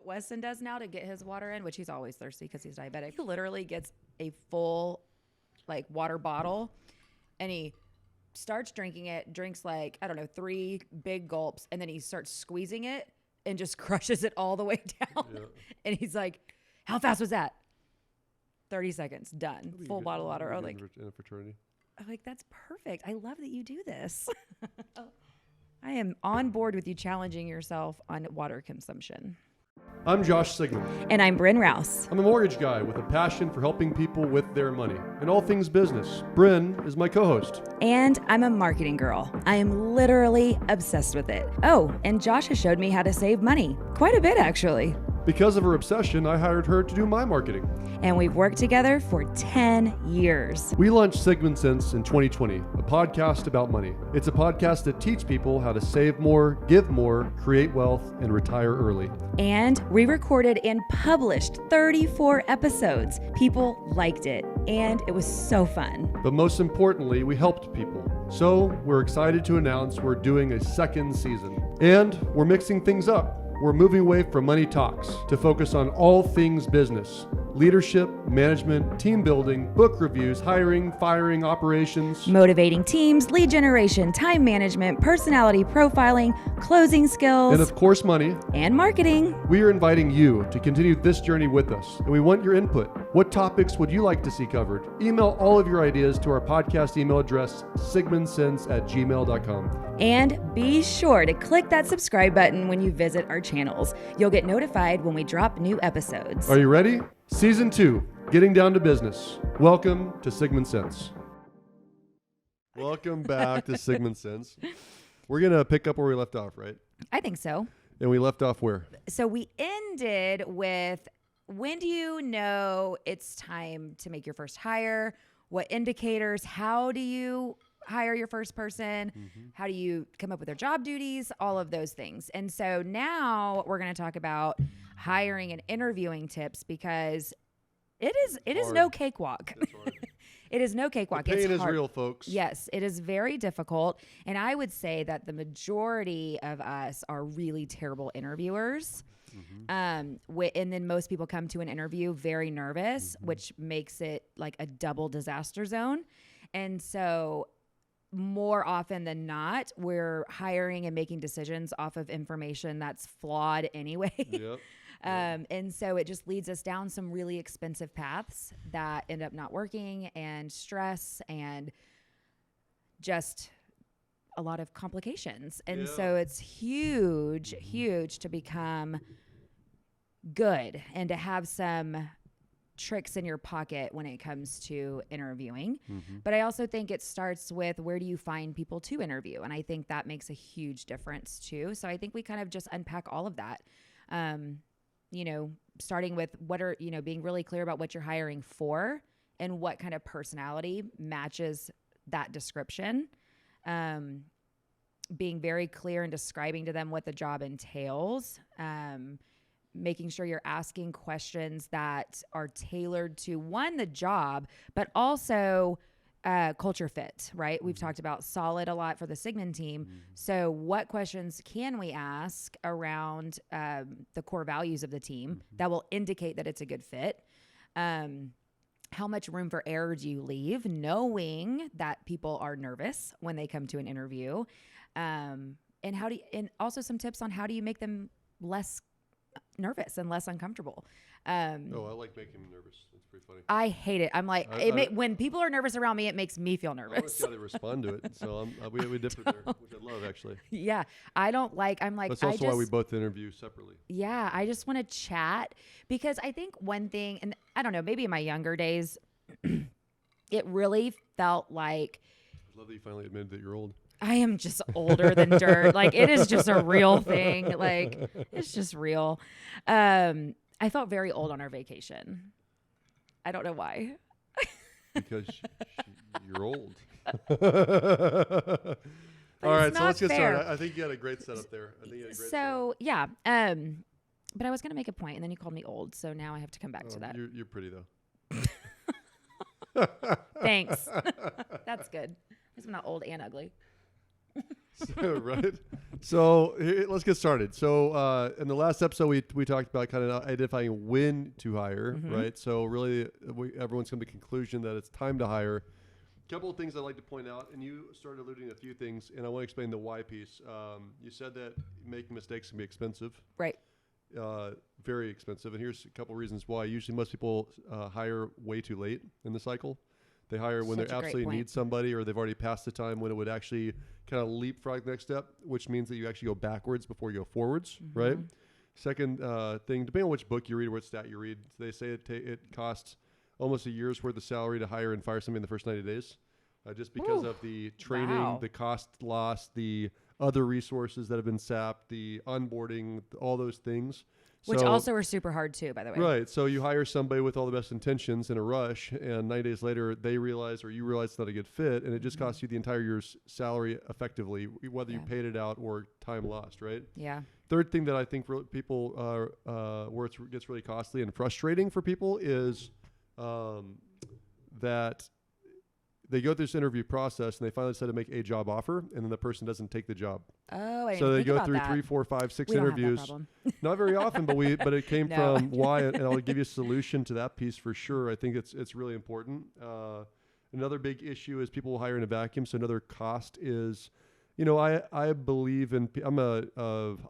Weston does now to get his water in, which he's always thirsty because he's diabetic. He literally gets a full like water bottle and he starts drinking it, drinks like, I don't know, 3 big gulps, and then he starts squeezing it and just crushes it all the way down. Yeah. And he's like, how fast was that? 30 seconds, done. Full bottle of water. I'm like, in a fraternity. I'm like, that's perfect. I love that you do this. I am on board with you challenging yourself on water consumption. I'm Josh Sigman. And I'm Bryn Rouse. I'm a mortgage guy with a passion for helping people with their money and all things business. Bryn is my co-host. And I'm a marketing girl. I am literally obsessed with it. Oh, and Josh has showed me how to save money. Quite a bit, actually. Because of her obsession, I hired her to do my marketing. And we've worked together for 10 years. We launched Sigman Sense in 2020, a podcast about money. It's a podcast that teaches people how to save more, give more, create wealth, and retire early. And we recorded and published 34 episodes. People liked it, and it was so fun. But most importantly, we helped people. So we're excited to announce we're doing a second season. And we're mixing things up. We're moving away from money talks to focus on all things business. Leadership, management, team building, book reviews, hiring, firing, operations. Motivating teams, lead generation, time management, personality profiling, closing skills. And of course, money. And marketing. We are inviting you to continue this journey with us, and we want your input. What topics would you like to see covered? Email all of your ideas to our podcast email address, sigmansense@gmail.com. And be sure to click that subscribe button when you visit our channels. You'll get notified when we drop new episodes. Are you ready? Season 2, Getting Down to Business. Welcome to Sigman Sense. Welcome back to Sigman Sense. We're going to pick up where we left off, right? I think so. And we left off where? So we ended with, when do you know it's time to make your first hire? What indicators? How do you hire your first person? How do you come up with their job duties? All of those things. And so now we're going to talk about hiring and interviewing tips, because it is no cakewalk. It is no cakewalk. The pain is real, folks. Yes, it is very difficult. And I would say that the majority of us are really terrible interviewers. And then most people come to an interview very nervous, which makes it like a double disaster zone. And so more often than not, we're hiring and making decisions off of information that's flawed anyway. Yep. And so it just leads us down some really expensive paths that end up not working, and stress and just a lot of complications. And so it's huge to become good and to have some tricks in your pocket when it comes to interviewing. But I also think it starts with, where do you find people to interview? And I think that makes a huge difference too. So I think we kind of just unpack all of that. Starting with being really clear about what you're hiring for and what kind of personality matches that description. Being very clear and describing to them what the job entails. Making sure you're asking questions that are tailored to, one, the job, but also culture fit, right? We've talked about solid a lot for the Sigman team. So what questions can we ask around the core values of the team that will indicate that it's a good fit? How much room for error do you leave, knowing that people are nervous when they come to an interview? And also some tips on how do you make them less nervous and less uncomfortable. I like making them nervous. It's pretty funny. I hate it. I'm like, when people are nervous around me, it makes me feel nervous. I want to see how they respond to it. So we differ there, which I love, actually. Yeah. I'm like, that's also why we both interview separately. Yeah. I just want to chat, because I think one thing, and I don't know, maybe in my younger days, it really felt like. I love that you finally admitted that you're old. I am just older than dirt. Like, it is just a real thing. Like, it's just real. I felt very old on our vacation. I don't know why. Because you're old. All right, so let's get started. I think you had a great setup there. Yeah. But I was going to make a point, and then you called me old, so now I have to come back to that. You're pretty, though. Thanks. That's good. At least I'm not old and ugly. Right. So let's get started. So in the last episode, we talked about kind of identifying when to hire, right? So really, everyone's come to the conclusion that it's time to hire. A couple of things I'd like to point out, and you started alluding to a few things, and I want to explain the why piece. You said that making mistakes can be expensive. Right. Very expensive. And here's a couple of reasons why. Usually most people hire way too late in the cycle. They hire when they absolutely need somebody, or they've already passed the time when it would actually kind of leapfrog the next step, which means that you actually go backwards before you go forwards, right? Second thing, depending on which book you read or what stat you read, they say it costs almost a year's worth of salary to hire and fire somebody in the first 90 days, just because of the training, the cost loss, the other resources that have been sapped, the onboarding, all those things. Which also are super hard too, by the way. Right. So you hire somebody with all the best intentions in a rush, and 9 days later they realize, or you realize it's not a good fit, and it just costs you the entire year's salary effectively, whether you paid it out or time lost, right? Yeah. Third thing that I think people where it gets really costly and frustrating for people is that they go through this interview process and they finally decide to make a job offer, and then the person doesn't take the job. Oh, I didn't so they think go about through that. 3, 4, 5, 6 We don't have that interviews. problem. Not very often, but it came from why, and I'll give you a solution to that piece for sure. I think it's really important. Another big issue is people will hire in a vacuum. So another cost is, I believe in. I'm a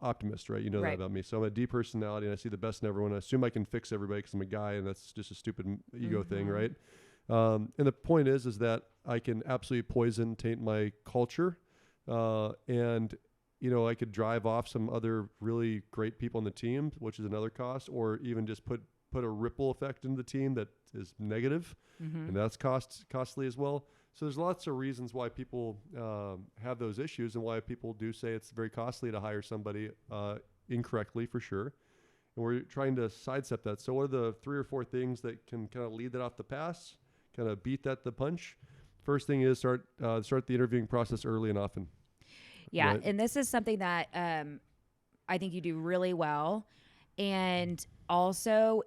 optimist, right? You know that about me. So I'm a D personality, and I see the best in everyone. I assume I can fix everybody because I'm a guy, and that's just a stupid ego thing, right? And the point is that I can absolutely taint my culture, and I could drive off some other really great people on the team, which is another cost, or even just put a ripple effect into the team that is negative, and that's costly as well. So there's lots of reasons why people have those issues, and why people do say it's very costly to hire somebody incorrectly, for sure. And we're trying to sidestep that. So what are the 3 or 4 things that can kind of lead that off the pass, kind of beat the punch? First thing is start the interviewing process early and often. Yeah, right? and this is something that I think you do really well, and also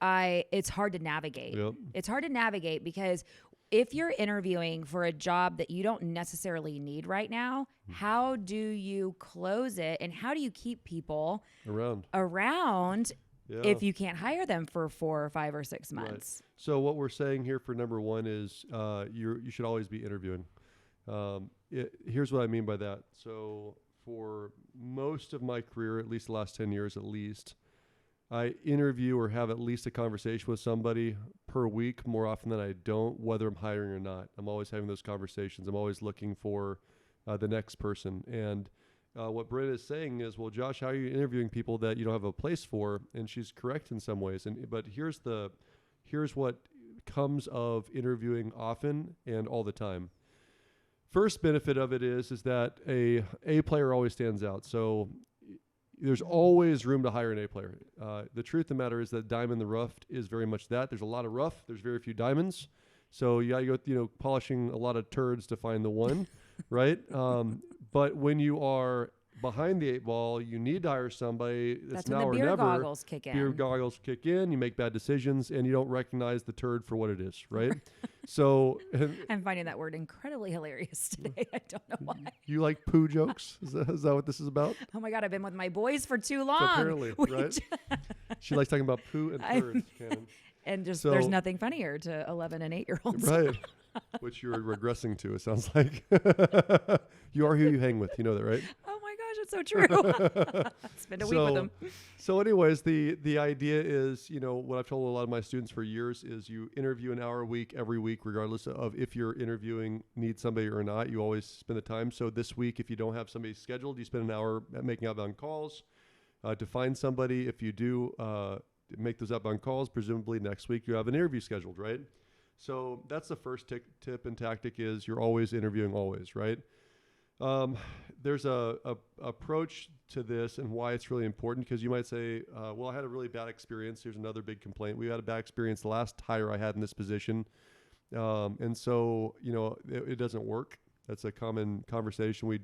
it's hard to navigate. Yep. It's hard to navigate because if you're interviewing for a job that you don't necessarily need right now, how do you close it, and how do you keep people around if you can't hire them for 4 or 5 or 6 months? Right. So what we're saying here for number one is you should always be interviewing. Here's what I mean by that. So for most of my career, at least the last 10 years at least, I interview or have at least a conversation with somebody per week more often than I don't, whether I'm hiring or not. I'm always having those conversations. I'm always looking for the next person. And what Britta is saying is, well, Josh, how are you interviewing people that you don't have a place for? And she's correct in some ways. But here's what comes of interviewing often and all the time. First benefit of it is that a player always stands out. So there's always room to hire an A player. The truth of the matter is that diamond in the rough is very much that. There's a lot of rough. There's very few diamonds. So you got to go, polishing a lot of turds to find the one, right? But when you are behind the 8 ball, you need to hire somebody. That's now or never. Beer goggles kick in. Beer goggles kick in. You make bad decisions, and you don't recognize the turd for what it is, right? So I'm finding that word incredibly hilarious today. I don't know why. You like poo jokes? Is that what this is about? Oh my God, I've been with my boys for too long. So apparently, right? She likes talking about poo and turds, Cannon. And there's nothing funnier to 11 and 8-year-olds. Right. Which you're regressing to, it sounds like. You are who you hang with. You know that, right? Oh my gosh, it's so true. Spend a week with them. So anyways, the idea is, what I've told a lot of my students for years is you interview an hour a week, every week, regardless of if you're interviewing, need somebody or not. You always spend the time. So this week, if you don't have somebody scheduled, you spend an hour making outbound calls to find somebody. If you do make those outbound calls, presumably next week you have an interview scheduled, right? So that's the first tip and tactic is you're always interviewing always, right? There's a approach to this and why it's really important, because you might say, well, I had a really bad experience. Here's another big complaint. We had a bad experience the last hire I had in this position. And so, it doesn't work. That's a common conversation. We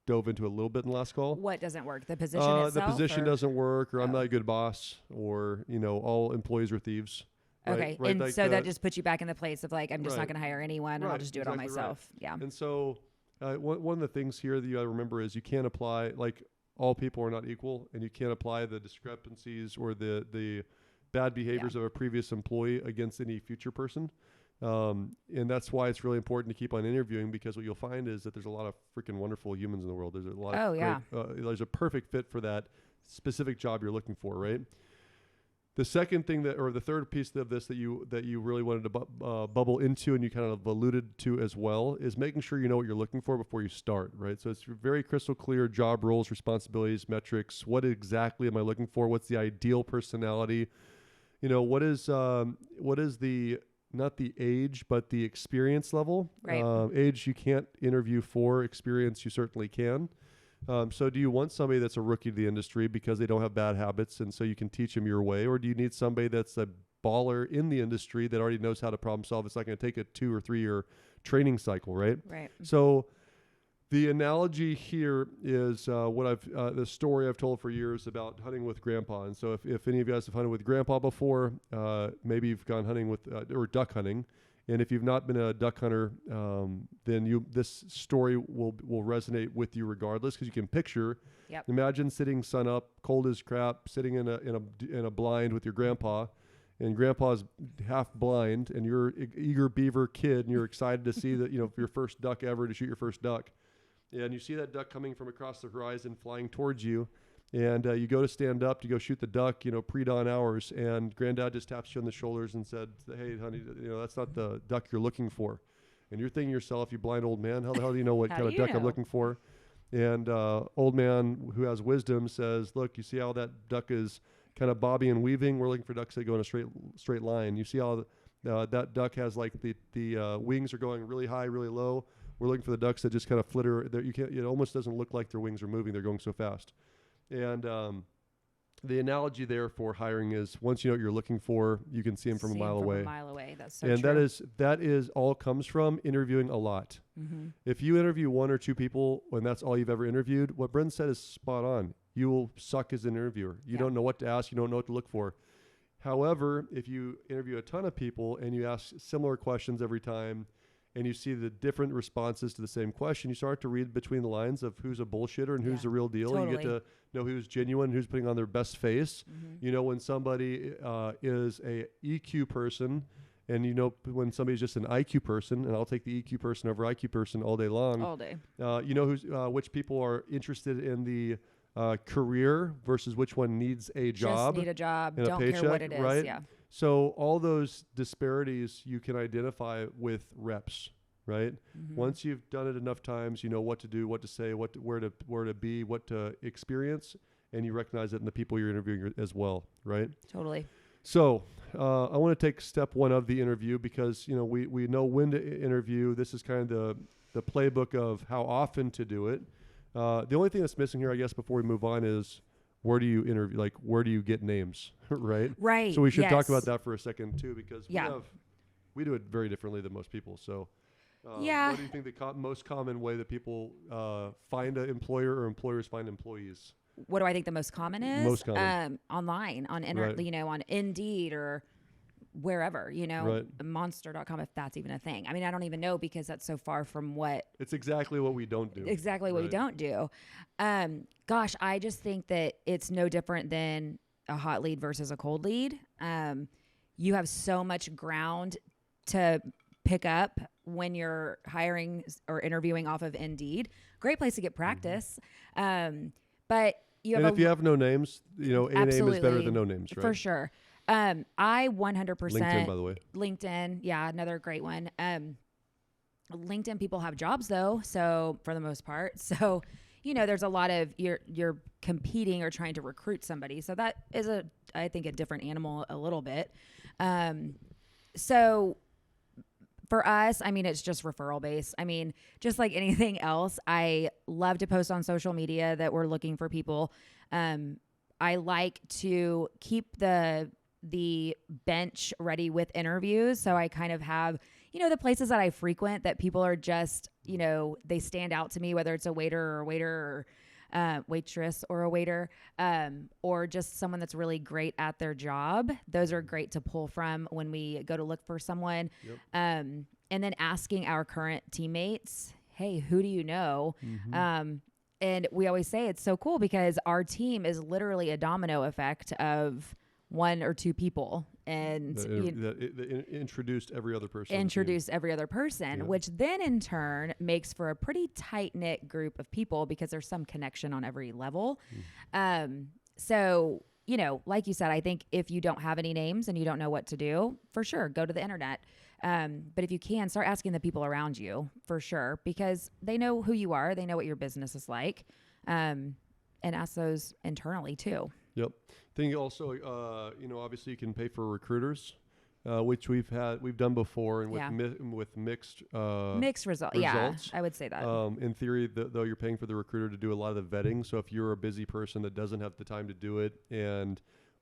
dove into a little bit in the last call. What doesn't work? The position itself? The position doesn't work, or I'm not a good boss, or, all employees are thieves. Okay. Right? And like so that just puts you back in the place of like, I'm just not going to hire anyone, and Right. I'll just do it all myself. Right. Yeah. And so One of the things here that you got to remember is you can't apply, like, all people are not equal, and you can't apply the discrepancies or the bad behaviors of a previous employee against any future person. And that's why it's really important to keep on interviewing, because what you'll find is that there's a lot of freaking wonderful humans in the world. There's a lot of great, there's a perfect fit for that specific job you're looking for, right? The second thing or the third piece of this that you really wanted to bubble into, and you kind of alluded to as well, is making sure you know what you're looking for before you start, right? So it's very crystal clear: job roles, responsibilities, metrics. What exactly am I looking for? What's the ideal personality? What is the, not the age, but the experience level? Right. Age you can't interview for. Experience you certainly can. So do you want somebody that's a rookie to the industry because they don't have bad habits and so you can teach them your way? Or do you need somebody that's a baller in the industry that already knows how to problem solve? It's not going to take a 2 or 3 year training cycle, right? Right. So the analogy here is the story I've told for years about hunting with grandpa. And so if any of you guys have hunted with grandpa before, maybe you've gone hunting with, or duck hunting. And if you've not been a duck hunter, then this story will resonate with you regardless, because you can picture. Yep. Imagine sitting sun up, cold as crap, sitting in a blind with your grandpa, and grandpa's half blind, and you're eager beaver kid, and you're excited to see that your first duck ever, to shoot your first duck, and you see that duck coming from across the horizon, flying towards you. And you go to stand up to go shoot the duck, pre-dawn hours, and granddad just taps you on the shoulders and said, "Hey, honey, that's not the duck you're looking for." And you're thinking to yourself, "You blind old man, how the hell do you know what kind of duck I'm looking for?" And old man who has wisdom says, "Look, you see how that duck is kind of bobbing and weaving? We're looking for ducks that go in a straight line. You see how that duck has like the wings are going really high, really low. We're looking for the ducks that just kind of flitter. It almost doesn't look like their wings are moving. They're going so fast." And the analogy there for hiring is, once you know what you're looking for, you can see them from a mile away. That's so true. And that is all comes from interviewing a lot. Mm-hmm. If you interview 1 or 2 people and that's all you've ever interviewed, what Brent said is spot on. You will suck as an interviewer. You don't know what to ask. You don't know what to look for. However, if you interview a ton of people and you ask similar questions every time, and you see the different responses to the same question, you start to read between the lines of who's a bullshitter and who's the real deal. Totally. You get to know who's genuine, who's putting on their best face. Mm-hmm. When somebody is a EQ person, and when somebody's just an IQ person, and I'll take the EQ person over IQ person all day long. All day. Which people are interested in the career versus which one needs a job. Just need a job. And don't a paycheck, care what it is. right? Yeah. So all those disparities you can identify with reps, right? Mm-hmm. Once you've done it enough times, you know what to do, what to say, where to be, what to experience, and you recognize it in the people you're interviewing as well, right? Totally. So I want to take step 1 of the interview, because we know when to interview. This is kind of the playbook of how often to do it. The only thing that's missing here, I guess, before we move on is, where do you interview? Like, where do you get names? Right. Right. So we should talk about that for a second too, because Yeah. we do it very differently than most people. So what do you think the most common way that people find an employer or employers find employees? What do I think the most common is? Most common. Online, on on Indeed or wherever, monster.com, if that's even a thing. I mean, I don't even know, because that's so far from what. It's exactly what we don't do. Exactly what we don't do. Gosh, I just think that it's no different than a hot lead versus a cold lead. You have so much ground to pick up when you're hiring or interviewing off of Indeed. Great place to get practice. But if you have no names, a name is better than no names, right? For sure. I 100%. LinkedIn, by the way. LinkedIn, yeah, another great one. LinkedIn people have jobs though, so for the most part. So, there's a lot of you're competing or trying to recruit somebody. So that is I think a different animal a little bit. So for us, I mean, it's just referral based. I mean, just like anything else, I love to post on social media that we're looking for people. I like to keep the bench ready with interviews. So I kind of have, the places that I frequent that people are just, they stand out to me, whether it's a waiter or waitress or a waiter, or just someone that's really great at their job. Those are great to pull from when we go to look for someone. Yep. And then asking our current teammates, hey, who do you know? Mm-hmm. And we always say it's so cool because our team is literally a domino effect of one or two people, and that introduced every other person. Introduce every other person, which then in turn makes for a pretty tight knit group of people because there's some connection on every level. So, you know, like you said, I think if you don't have any names and you don't know what to do, for sure, go to the internet. But if you can, start asking the people around you for sure, because they know who you are. They know what your business is like. And ask those internally too. Yep. Think also, you know, obviously you can pay for recruiters, which we've done before, and with mixed results. Yeah, I would say that. In theory, though, you're paying for the recruiter to do a lot of the vetting. So if you're a busy person that doesn't have the time to do it,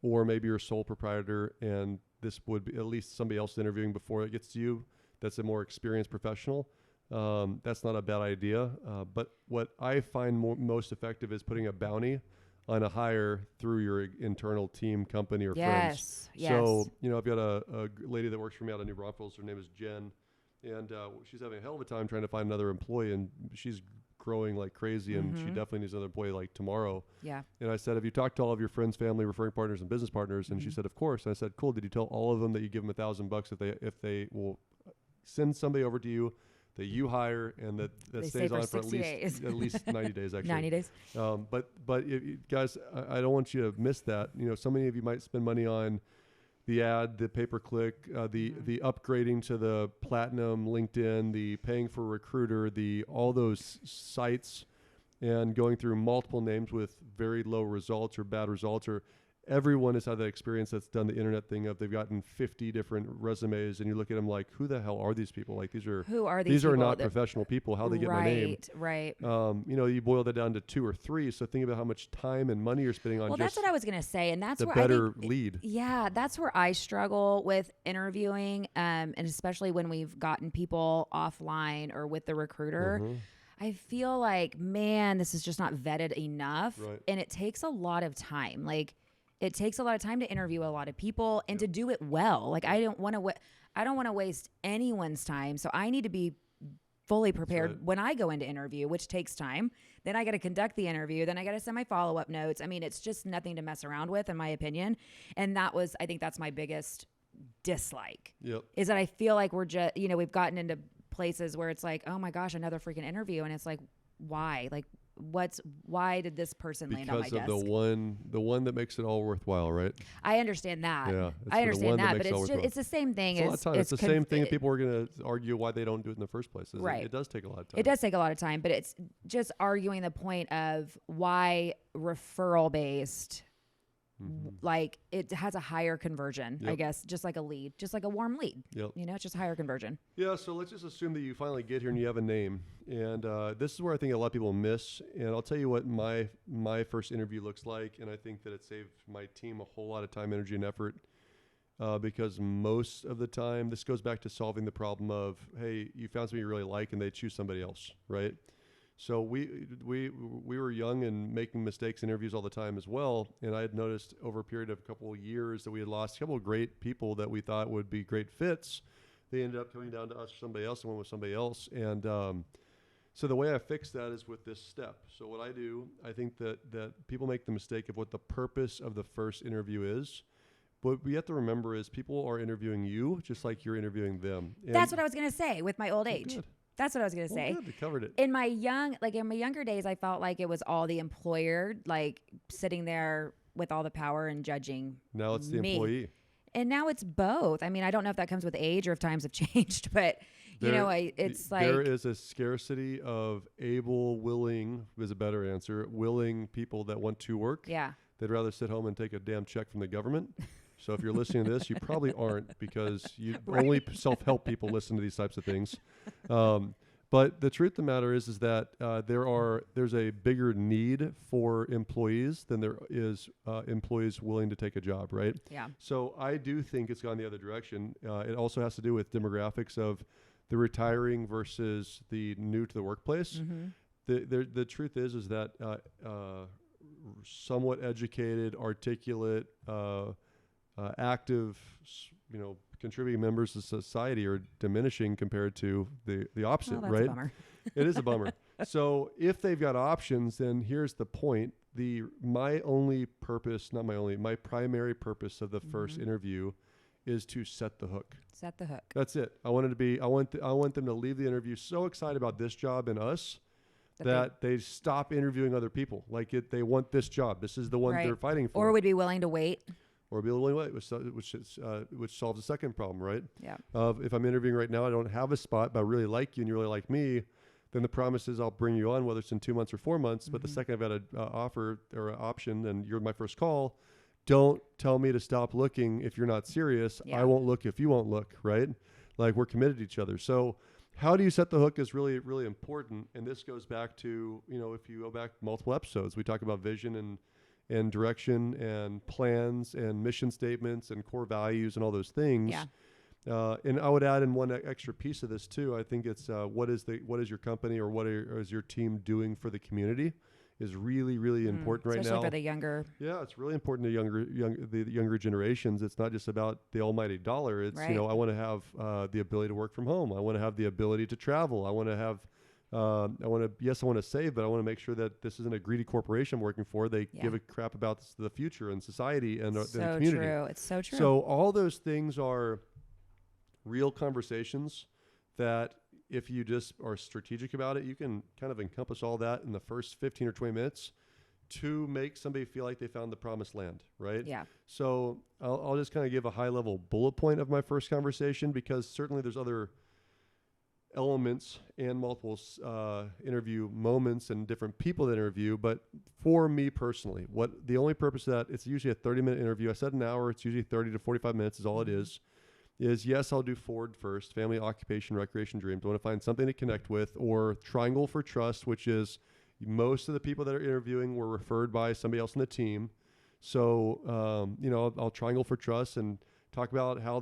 or maybe you're a sole proprietor, and this would be at least somebody else interviewing before it gets to you, that's a more experienced professional. That's not a bad idea. But what I find most effective is putting a bounty on a hire through your internal team, company, or friends. Yes. So, you know, I've got a lady that works for me out of New Braunfels. Her name is Jen. And she's having a hell of a time trying to find another employee. And she's growing like crazy. And she definitely needs another employee like tomorrow. Yeah. And I said, have you talked to all of your friends, family, referring partners, and business partners? And she said, of course. And I said, cool. Did you tell all of them that you give them $1,000 if they will send somebody over to you that you hire, and that stays on for at least 90 days, actually. 90 days. But guys, I don't want you to miss that. You know, so many of you might spend money on the ad, the pay-per-click, the upgrading to the platinum LinkedIn, the paying for a recruiter, all those sites, and going through multiple names with very low results or bad results, or everyone has had that experience that's done the internet thing of they've gotten 50 different resumes, and you look at them like, who the hell are these people? Like, these are not professional people. How they get my name? Right. You know, you boil that down to 2 or 3. So think about how much time and money you're spending on. Well, that's what I was going to say, and that's the where better lead. Yeah, that's where I struggle with interviewing, and especially when we've gotten people offline or with the recruiter. I feel like, man, this is just not vetted enough, and it takes a lot of time. Like, it takes a lot of time to interview a lot of people and to do it well. Like, I don't want to waste anyone's time. So I need to be fully prepared when I go into interview, which takes time. Then I got to conduct the interview. Then I got to send my follow-up notes. I mean, it's just nothing to mess around with, in my opinion. And I think that's my biggest dislike. Is that I feel like we're just, you know, we've gotten into places where it's like, oh my gosh, another freaking interview. And it's like, why? Like, why did this person land on my desk? Because of the one that makes it all worthwhile, right? I understand that. Yeah, I understand that, but it's the same thing. It's the same thing that people are going to argue why they don't do it in the first place. It does take a lot of time. It does take a lot of time, but it's just arguing the point of why referral based. Like, it has a higher conversion, I guess, just like a lead, just like a warm lead. You know, it's just higher conversion. Yeah. So let's just assume that you finally get here and you have a name, and this is where I think a lot of people miss. And I'll tell you what my first interview looks like, and I think that it saved my team a whole lot of time, energy, and effort, because most of the time this goes back to solving the problem of, hey, you found somebody you really like, and they choose somebody else, right? So we were young and making mistakes in interviews all the time as well. And I had noticed over a period of a couple of years that we had lost a couple of great people that we thought would be great fits. They ended up coming down to us or somebody else and went with somebody else. And so the way I fix that is with this step. So what I do, I think that people make the mistake of what the purpose of the first interview is. What we have to remember is people are interviewing you just like you're interviewing them. And that's what I was going to say with my old age. Good. That's what I was going to say. Good, we covered it. In my younger days, I felt like it was all the employer, like sitting there with all the power and judging. Now it's the employee. And now it's both. I mean, I don't know if that comes with age or if times have changed, but it's like there is a scarcity of willing is a better answer, willing people that want to work. Yeah. They'd rather sit home and take a damn check from the government. So if you're listening to this, you probably aren't, because only self-help people listen to these types of things. But the truth of the matter is that there's a bigger need for employees than there is employees willing to take a job, right? Yeah. So I do think it's gone the other direction. It also has to do with demographics of the retiring versus the new to the workplace. The truth is that somewhat educated, articulate, active, contributing members of society are diminishing compared to the opposite, Well, that's right? a bummer. It is a bummer. So if they've got options, then here's the point. My primary purpose of the first interview is to set the hook. Set the hook. That's it. I want them to leave the interview so excited about this job and us that they stop interviewing other people. Like they want this job. This is the one they're fighting for. Or would be willing to wait. Or be willing to wait, which solves the second problem, right? Yeah. If I'm interviewing right now, I don't have a spot, but I really like you and you really like me, then the promise is I'll bring you on, whether it's in 2 months or 4 months. But the second I've got an offer or an option and you're my first call, don't tell me to stop looking if you're not serious. I won't look if you won't look, right? Like we're committed to each other. So how do you set the hook is really, really important. And this goes back to, if you go back multiple episodes, we talk about vision and direction and plans and mission statements and core values and all those things. Yeah. And I would add in one extra piece of this too. I think it's what is your company or is your team doing for the community is really, really important right now. Especially for the younger. Yeah, it's really important to the younger generations. It's not just about the almighty dollar. It's I want to have the ability to work from home. I want to have the ability to travel. I want to have I want to save, but I want to make sure that this isn't a greedy corporation I'm working for. They give a crap about the future and society and the community. So true. It's so true. So all those things are real conversations that if you just are strategic about it, you can kind of encompass all that in the first 15 or 20 minutes to make somebody feel like they found the promised land, right? Yeah. So I'll just kind of give a high level bullet point of my first conversation because certainly there's other elements and multiple interview moments and different people that interview. But for me personally, the only purpose of that, it's usually a 30-minute interview. I said an hour, it's usually 30 to 45 minutes is all it is yes, I'll do Ford first, family, occupation, recreation, dreams. I want to find something to connect with, or triangle for trust, which is most of the people that are interviewing were referred by somebody else on the team. So, I'll triangle for trust and talk about how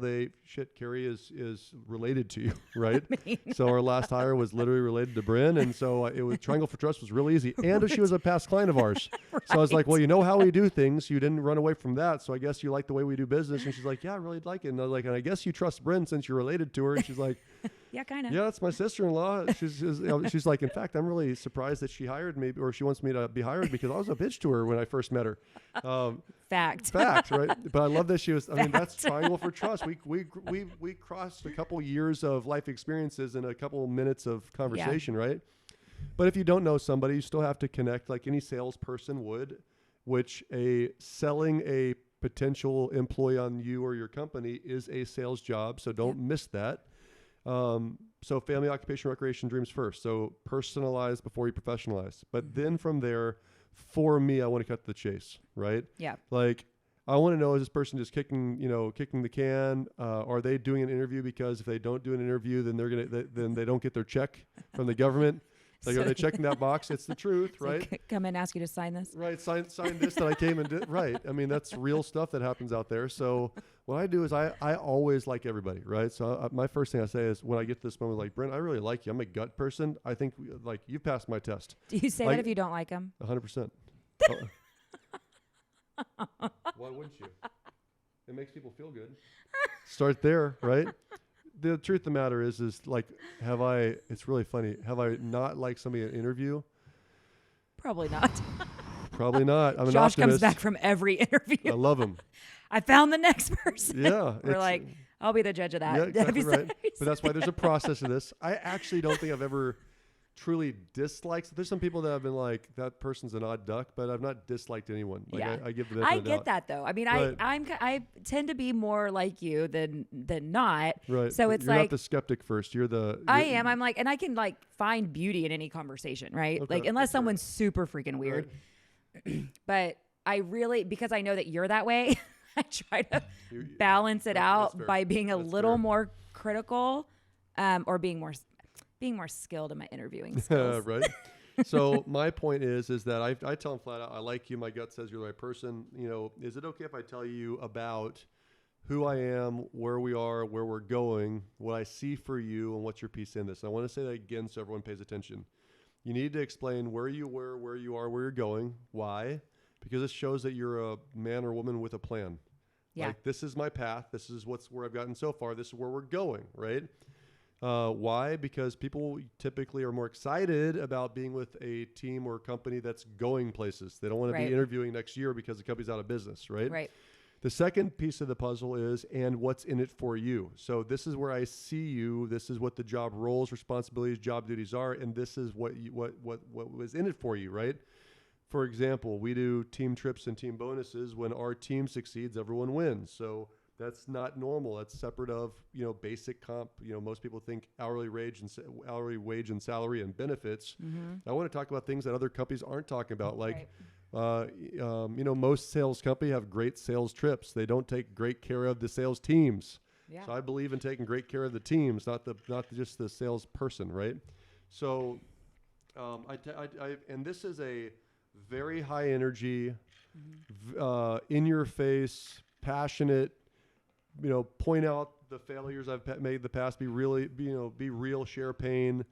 Carrie is related to you, right? So our last hire was literally related to Bryn. And so it was triangle for trust was really easy. And she was a past client of ours. So I was like, well, you know how we do things. You didn't run away from that. So I guess you like the way we do business. And she's like, yeah, I really like it. And I was like, and I guess you trust Bryn since you're related to her. And she's like, yeah, kind of. Yeah, that's my sister-in-law. She's like, in fact, I'm really surprised that she hired me or she wants me to be hired because I was a bitch to her when I first met her. Fact, right? But I love that she was. I mean, that's triangle for trust. We crossed a couple years of life experiences in a couple minutes of conversation, right? But if you don't know somebody, you still have to connect, like any salesperson would, which selling a potential employee on you or your company is a sales job. So don't miss that. So family, occupation, recreation, dreams first. So personalize before you professionalize. But then from there, for me, I want to cut to the chase, right? Yeah. Like I want to know, is this person just kicking the can? Are they doing an interview because if they don't do an interview, then then they don't get their check from the government? Like, are they checking that box? It's the truth, right? Like, come and ask you to sign this. Right. Sign this that I came and did. Right. I mean, that's real stuff that happens out there. So what I do is I always like everybody, right? So my first thing I say is when I get to this moment, like, Brent, I really like you. I'm a gut person. I think you passed my test. Do you say that if you don't like them? 100%. Why wouldn't you? It makes people feel good. Start there, right? The truth of the matter is like, it's really funny. Have I not liked somebody in an interview? Probably not. Probably not. I'm an Josh optimist. comes back from every interview. I love him. I found the next person. Yeah. We're like, I'll be the judge of that. Yeah, exactly right. But that's why there's a process of this. I actually don't think I've ever truly disliked. There's some people that have been like, that person's an odd duck, but I've not disliked anyone. Like, yeah. I give the benefit I of the get doubt. that though. I mean, Right. I tend to be more like you than not. Right. So it's you're like not the skeptic first. I am. I'm like, and I can like find beauty in any conversation, right? Okay, like unless sure. someone's super freaking weird. Right. But I really, because I know that you're that way, I try to balance it out by being a little more critical, or being more skilled in my interviewing skills. Right. So my point is that I tell them flat out, I like you. My gut says you're the right person. Is it okay if I tell you about who I am, where we are, where we're going, what I see for you, and what's your piece in this? And I want to say that again so everyone pays attention. You need to explain where you were, where you are, where you're going, why, because it shows that you're a man or woman with a plan. Yeah. Like, this is my path. This is where I've gotten so far. This is where we're going, right? Why? Because people typically are more excited about being with a team or company that's going places. They don't want to be interviewing next year because the company's out of business, right? Right. The second piece of the puzzle is, and what's in it for you? So this is where I see you. This is what the job roles, responsibilities, job duties are, and this is what was in it for you, right? For example, we do team trips and team bonuses. When our team succeeds, everyone wins. So that's not normal. That's separate of, basic comp. Most people think hourly wage and salary and benefits. I want to talk about things that other companies aren't talking about. Like, most sales companies have great sales trips. They don't take great care of the sales teams. Yeah. So I believe in taking great care of the teams, not just the salesperson, right? So, and this is a very high energy, in your face, passionate, point out the failures I've made in the past, be real, share pain.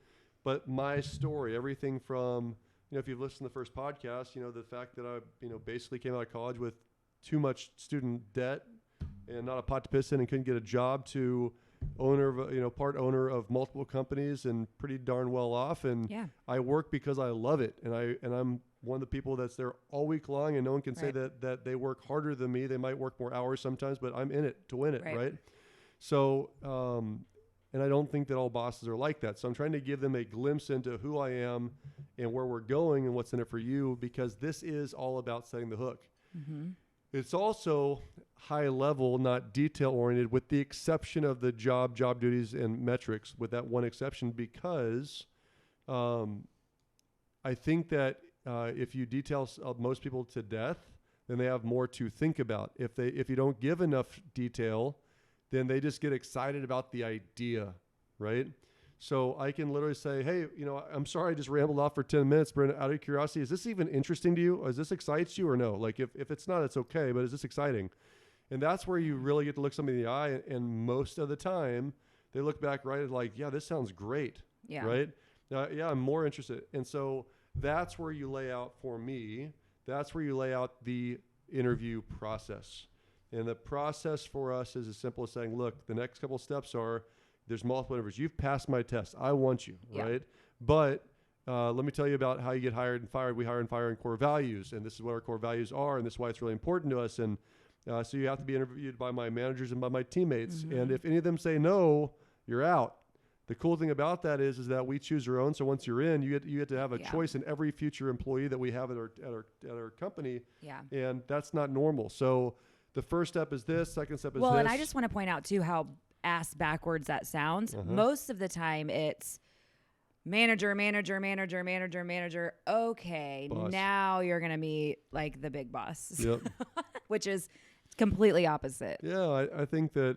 But my story, everything from, if you've listened to the first podcast, the fact that I, basically came out of college with too much student debt and not a pot to piss in and couldn't get a job, to part owner of multiple companies and pretty darn well off. And I work because I love it. And I'm one of the people that's there all week long, and no one can say that they work harder than me. They might work more hours sometimes, but I'm in it to win it. Right. So, and I don't think that all bosses are like that. So I'm trying to give them a glimpse into who I am and where we're going and what's in it for you, because this is all about setting the hook. It's also high level, not detail oriented, with the exception of the job duties and metrics, with that one exception, because I think that if you detail most people to death, then they have more to think about. If you don't give enough detail, then they just get excited about the idea, right? So I can literally say, hey, I'm sorry I just rambled off for 10 minutes, but out of curiosity, is this even interesting to you? Or is this excites you or no? Like, if it's not, it's okay, but is this exciting? And that's where you really get to look somebody in the eye. And most of the time, they look back right like, yeah, this sounds great, right? Yeah, I'm more interested. And so that's where you lay out, for me, that's where you lay out the interview process. And the process for us is as simple as saying, look, the next couple of steps are, there's multiple interviews. You've passed my test. I want you, right? But let me tell you about how you get hired and fired. We hire and fire in core values, and this is what our core values are, and this is why it's really important to us. And so you have to be interviewed by my managers and by my teammates. And if any of them say no, you're out. The cool thing about that is that we choose our own. So once you're in, you get to have a choice in every future employee that we have at our company. And that's not normal. So the first step is this. Second step is this. Well, and I just want to point out too how ass backwards that sounds. Most of the time, it's manager. Okay, boss. Now you're gonna meet like the big boss, which is completely opposite. Yeah, I think that.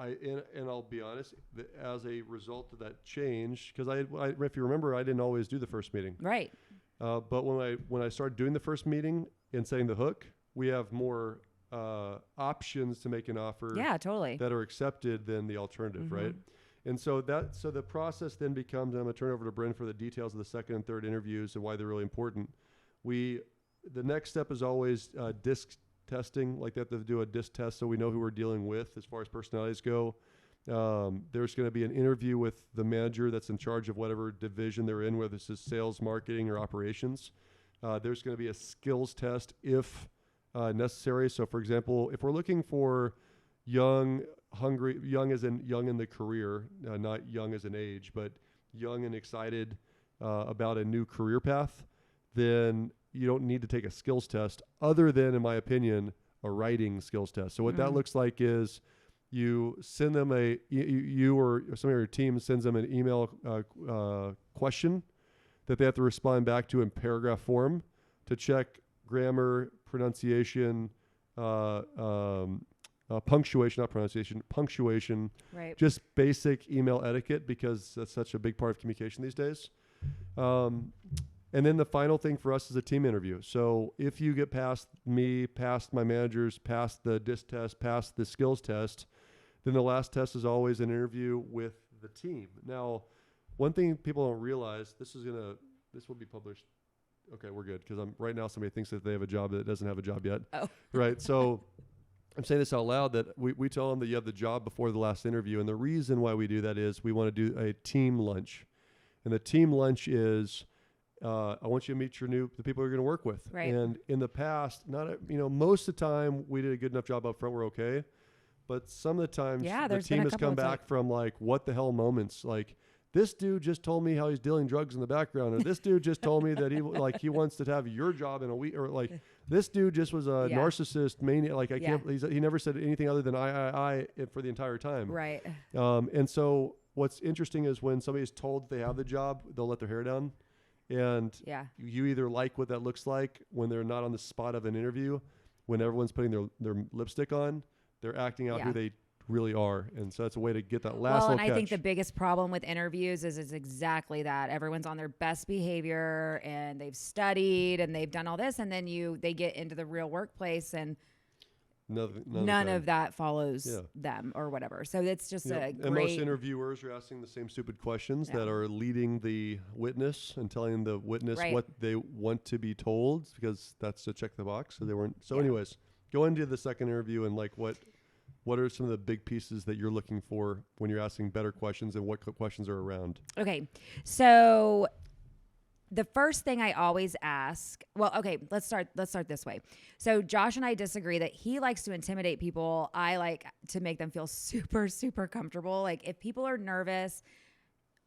And I'll be honest, as a result of that change, because if you remember, I didn't always do the first meeting. Right. But when I started doing the first meeting and setting the hook, we have more options to make an offer. Totally. That are accepted than the alternative, right? And so the process then becomes, I'm going to turn over to Bryn for the details of the second and third interviews and why they're really important. The next step is always disc testing. Like, they have to do a disc test so we know who we're dealing with as far as personalities go. There's going to be an interview with the manager that's in charge of whatever division they're in, whether this is sales, marketing, or operations. There's going to be a skills test if necessary. So, for example, if we're looking for young as in young in the career, not young as an age, but young and excited about a new career path, then you don't need to take a skills test other than, in my opinion, a writing skills test. So what that looks like is you send them you or somebody on your team sends them an email question that they have to respond back to in paragraph form to check grammar, pronunciation, punctuation, not pronunciation, punctuation, right? Just basic email etiquette, because that's such a big part of communication these days. And then the final thing for us is a team interview. So if you get past me, past my managers, past the DISC test, past the skills test, then the last test is always an interview with the team. Now, one thing people don't realize, this will be published. Okay, we're good, because right now somebody thinks that they have a job that doesn't have a job yet. Oh. Right. So I'm saying this out loud, that we tell them that you have the job before the last interview. And the reason why we do that is we want to do a team lunch. And the team lunch is, I want you to meet the people you're going to work with. Right. And in the past, most of the time we did a good enough job up front. We're okay. But some of the times the team has come back from like, what the hell moments. Like, this dude just told me how he's dealing drugs in the background, or this dude just told me that he wants to have your job in a week, or like this dude just was a narcissist maniac. Like he never said anything other than I for the entire time. Right. And so what's interesting is when somebody is told they have the job, they'll let their hair down, and you either like what that looks like when they're not on the spot of an interview, when everyone's putting their lipstick on, they're acting out who they really are. And so that's a way to get that last little catch. I think the biggest problem with interviews is exactly that. Everyone's on their best behavior and they've studied and they've done all this, and then they get into the real workplace and none of that follows them or whatever. So it's just and most interviewers are asking the same stupid questions that are leading the witness and telling the witness what they want to be told, because that's to check the box. So they weren't. So anyways, go into the second interview and like what are some of the big pieces that you're looking for when you're asking better questions, and what questions are around? Okay. So the first thing I always ask, let's start this way. So Josh and I disagree that he likes to intimidate people. I like to make them feel super, super comfortable. Like if people are nervous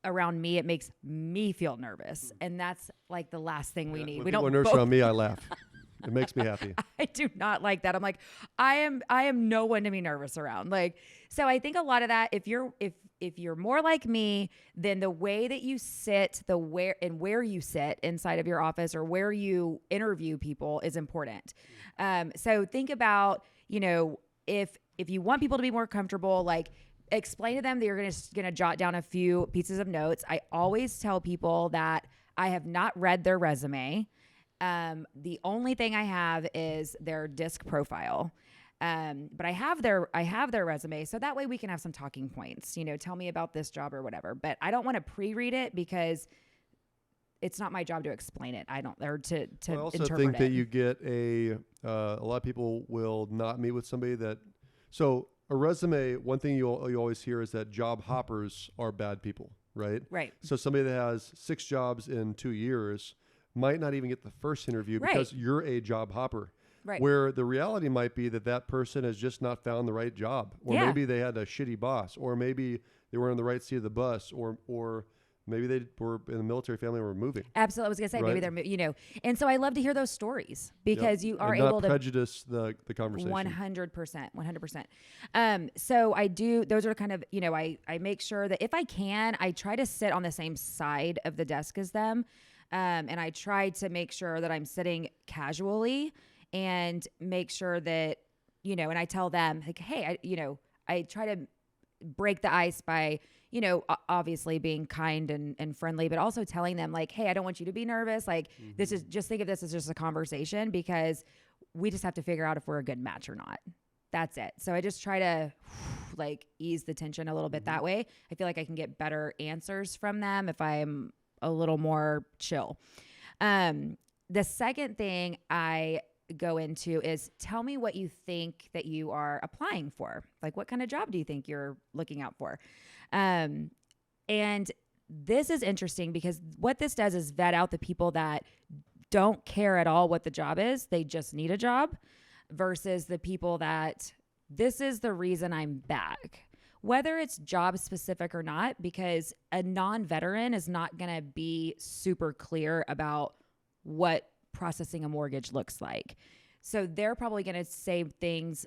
around me, it makes me feel nervous. And that's like the last thing we need. When people are nervous around me, I laugh. It makes me happy. I do not like that. I'm like, I am no one to be nervous around. Like, so I think a lot of that, if you're more like me, then the way that you sit, where you sit inside of your office or where you interview people is important. So think about, if you want people to be more comfortable, like explain to them that you're going to jot down a few pieces of notes. I always tell people that I have not read their resume. The only thing I have is their disc profile. But I have their resume. So that way we can have some talking points, tell me about this job or whatever, but I don't want to pre-read it because it's not my job to explain it. I also think that you get a lot of people will not meet with somebody so a resume, one thing you always hear is that job hoppers are bad people, right? Right. So somebody that has 6 jobs in 2 years might not even get the first interview because you're a job hopper. Right. Where the reality might be that person has just not found the right job, or maybe they had a shitty boss, or maybe they weren't on the right seat of the bus, or maybe they were in a military family and were moving. Absolutely. I was going to say, maybe they're, and so I love to hear those stories because you are able to prejudice the conversation. 100%. So I do, those are kind of, I make sure that if I can, I try to sit on the same side of the desk as them. And I try to make sure that I'm sitting casually and make sure that, and I tell them like, hey, I try to break the ice by, obviously being kind and friendly, but also telling them like, hey, I don't want you to be nervous. Like think of this as just a conversation, because we just have to figure out if we're a good match or not. That's it. So I just try to like ease the tension a little bit that way. I feel like I can get better answers from them if I'm a little more chill. The second thing I go into is tell me what you think that you are applying for. Like what kind of job do you think you're looking out for? And this is interesting because what this does is vet out the people that don't care at all what the job is. They just need a job, versus the people that this is the reason I'm back. Whether it's job specific or not, because a non-veteran is not going to be super clear about what processing a mortgage looks like. So they're probably going to say things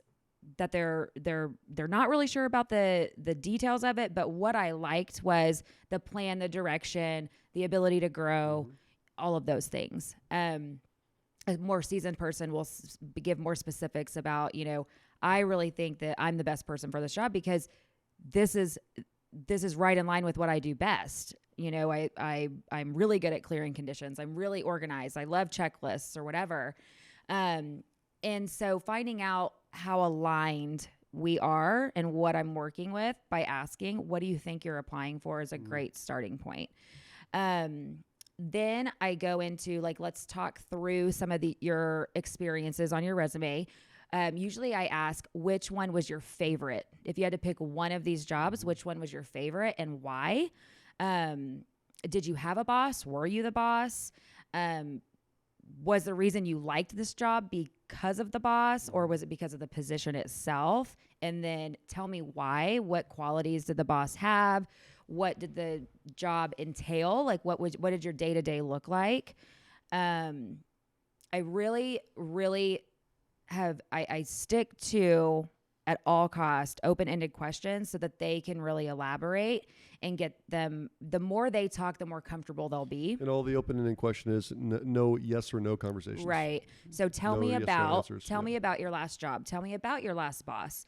that they're not really sure about the details of it. But what I liked was the plan, the direction, the ability to grow, all of those things. A more seasoned person will give more specifics about, I really think that I'm the best person for this job because this is right in line with what I do best. I'm really good at clearing conditions. I'm really organized. I love checklists or whatever. And so finding out how aligned we are and what I'm working with by asking, what do you think you're applying for, is a great starting point. Then I go into like, let's talk through some of your experiences on your resume. Usually I ask, which one was your favorite? If you had to pick one of these jobs, which one was your favorite and why? Did you have a boss? Were you the boss? Was the reason you liked this job because of the boss, or was it because of the position itself? And then tell me why. What qualities did the boss have? What did the job entail? Like, what did your day-to-day look like? I really, really I stick to, at all cost, open-ended questions so that they can really elaborate and get them. The more they talk, the more comfortable they'll be. And all the open-ended question is no yes or no conversations. Right. So tell No me yes, no about answers. tell Yeah. me about your last job. Tell me about your last boss.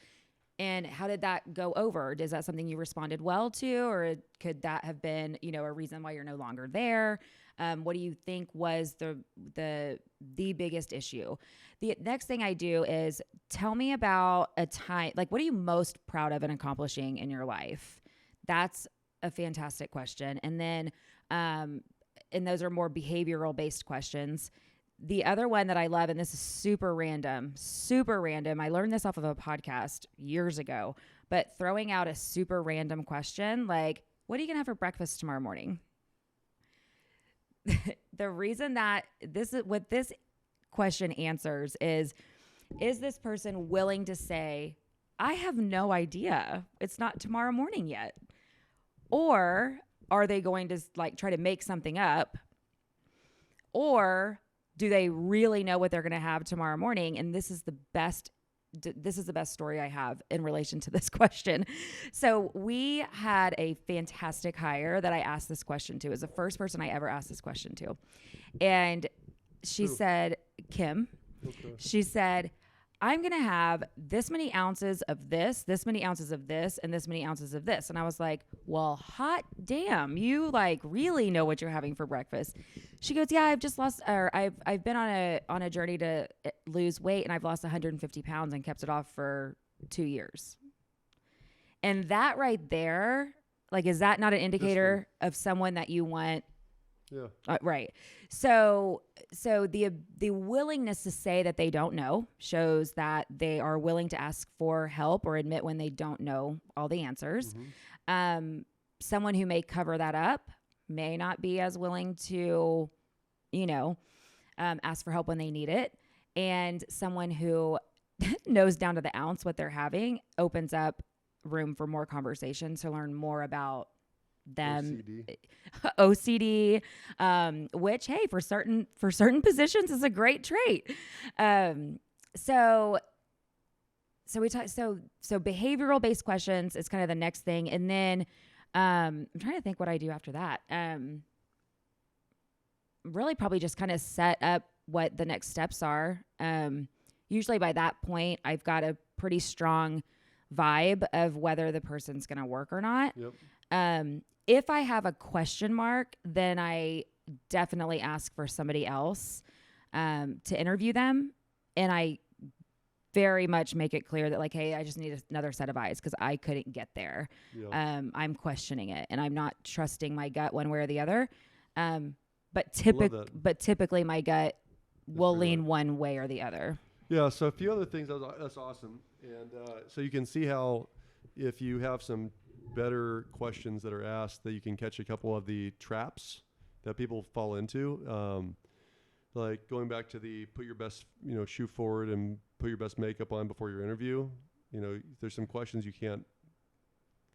And how did that go over? Is that something you responded well to, or could that have been, a reason why you're no longer there? What do you think was the biggest issue? The next thing I do is tell me about a time, like, what are you most proud of and accomplishing in your life? That's a fantastic question. And then, and those are more behavioral based questions. The other one that I love, and this is super random. I learned this off of a podcast years ago, but throwing out a super random question, like, what are you going to have for breakfast tomorrow morning? The reason that what this question answers is this person willing to say, I have no idea. It's not tomorrow morning yet. Or are they going to try to make something up? Or do they really know what they're going to have tomorrow morning? And this is the best story I have in relation to this question. So we had a fantastic hire that I asked this question to. It was the first person I ever asked this question to. And she said, Kim, she said, I'm going to have this many ounces of this many ounces of this, and this many ounces of this. And I was like, well, hot damn, you really know what you're having for breakfast. She goes, yeah, I've just lost, or I've been on a journey to lose weight, and I've lost 150 pounds and kept it off for 2 years. And that right there, is that not an indicator of someone that you want? Yeah. Right. So the willingness to say that they don't know shows that they are willing to ask for help or admit when they don't know all the answers. Mm-hmm. Someone who may cover that up may not be as willing to, ask for help when they need it. And someone who knows down to the ounce what they're having opens up room for more conversation to learn more about them. OCD, which, hey, for certain positions is a great trait. So we talk. So behavioral based questions is kind of the next thing, and then I'm trying to think what I do after that. Really, probably just kind of set up what the next steps are. Usually by that point, I've got a pretty strong vibe of whether the person's going to work or not. Yep. If I have a question mark, then I definitely ask for somebody else to interview them. And I very much make it clear that hey, I just need another set of eyes because I couldn't get there. Yeah. I'm questioning it and I'm not trusting my gut one way or the other. But typically my gut will lean one way or the other. Yeah. So a few other things. That's awesome. And so you can see how if you have some better questions that are asked, that you can catch a couple of the traps that people fall into. Like going back to the put your best, shoe forward and put your best makeup on before your interview. There's some questions you can't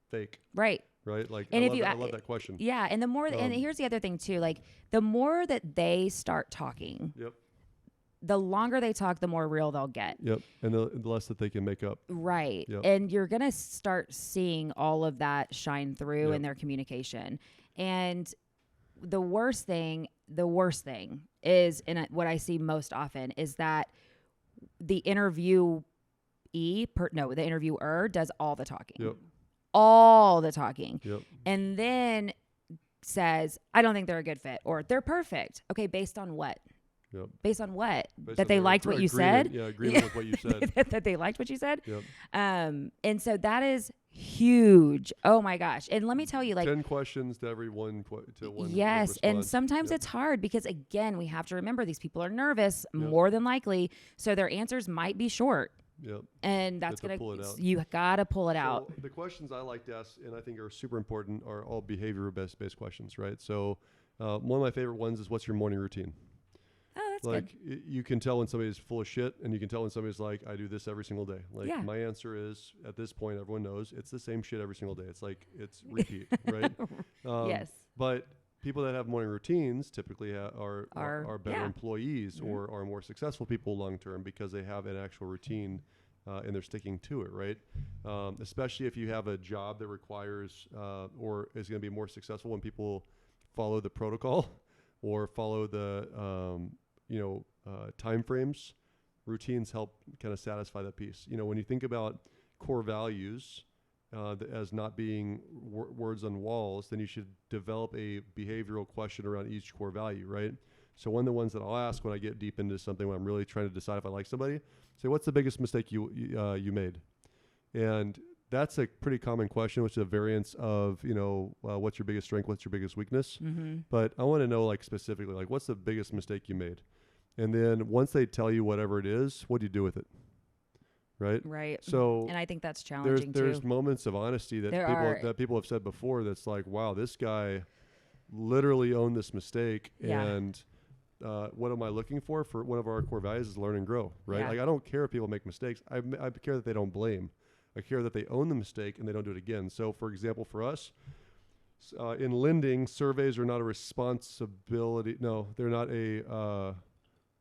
fake. Right. Right. And I love that question. Yeah. And the more, and here's the other thing too, the more that they start talking, yep, the longer they talk, the more real they'll get. Yep. And the less that they can make up. Right. Yep. And you're going to start seeing all of that shine through in their communication. And the worst thing is, and what I see most often is that the interviewer does all the talking. Yep. All the talking. Yep. And then says, I don't think they're a good fit, or they're perfect. Okay. Based on what? Yep. Based on what? Based That on they their liked what you agreement. said? Yeah, agreement with what you said. That they liked what you said? Yep. And so that is huge. Oh my gosh. And let me tell you, like 10 questions to every one yes, response. and sometimes Yep. it's hard because again, we have to remember these people are nervous Yep. more than likely, so their answers might be short. Yep. And that's Get to gonna pull it out. you gotta pull it out. So the questions I like to ask, and I think are super important, are all behavior-based questions, right? So one of my favorite ones is, what's your morning routine? Oh, that's Like good. you can tell when somebody's full of shit, and you can tell when somebody's like, I do this every single day. Like Yeah. my answer is, at this point, everyone knows it's the same shit every single day. It's like, it's repeat, right? Yes. But people that have morning routines typically are better yeah. employees Mhm. or are more successful people long term because they have an actual routine and they're sticking to it, right? Especially if you have a job that requires or is going to be more successful when people follow the protocol or follow the time frames. Routines help kind of satisfy that piece. You know, when you think about core values as not being words on walls, then you should develop a behavioral question around each core value, right? So one of the ones that I'll ask when I get deep into something, when I'm really trying to decide if I like somebody, say, what's the biggest mistake you made? And that's a pretty common question, which is a variance of, what's your biggest strength? What's your biggest weakness? Mm-hmm. But I want to know, like, specifically, like, what's the biggest mistake you made? And then once they tell you whatever it is, what do you do with it? Right? Right. So and I think that's challenging there's too. moments of honesty that people have said before that's like, wow, this guy literally owned this mistake. Yeah. And what am I looking for one of our core values is learn and grow, right? Yeah. Like, I don't care if people make mistakes. I care that they don't blame. I care that they own the mistake and they don't do it again. So, for example, for us, in lending, surveys are not a responsibility. No, they're not a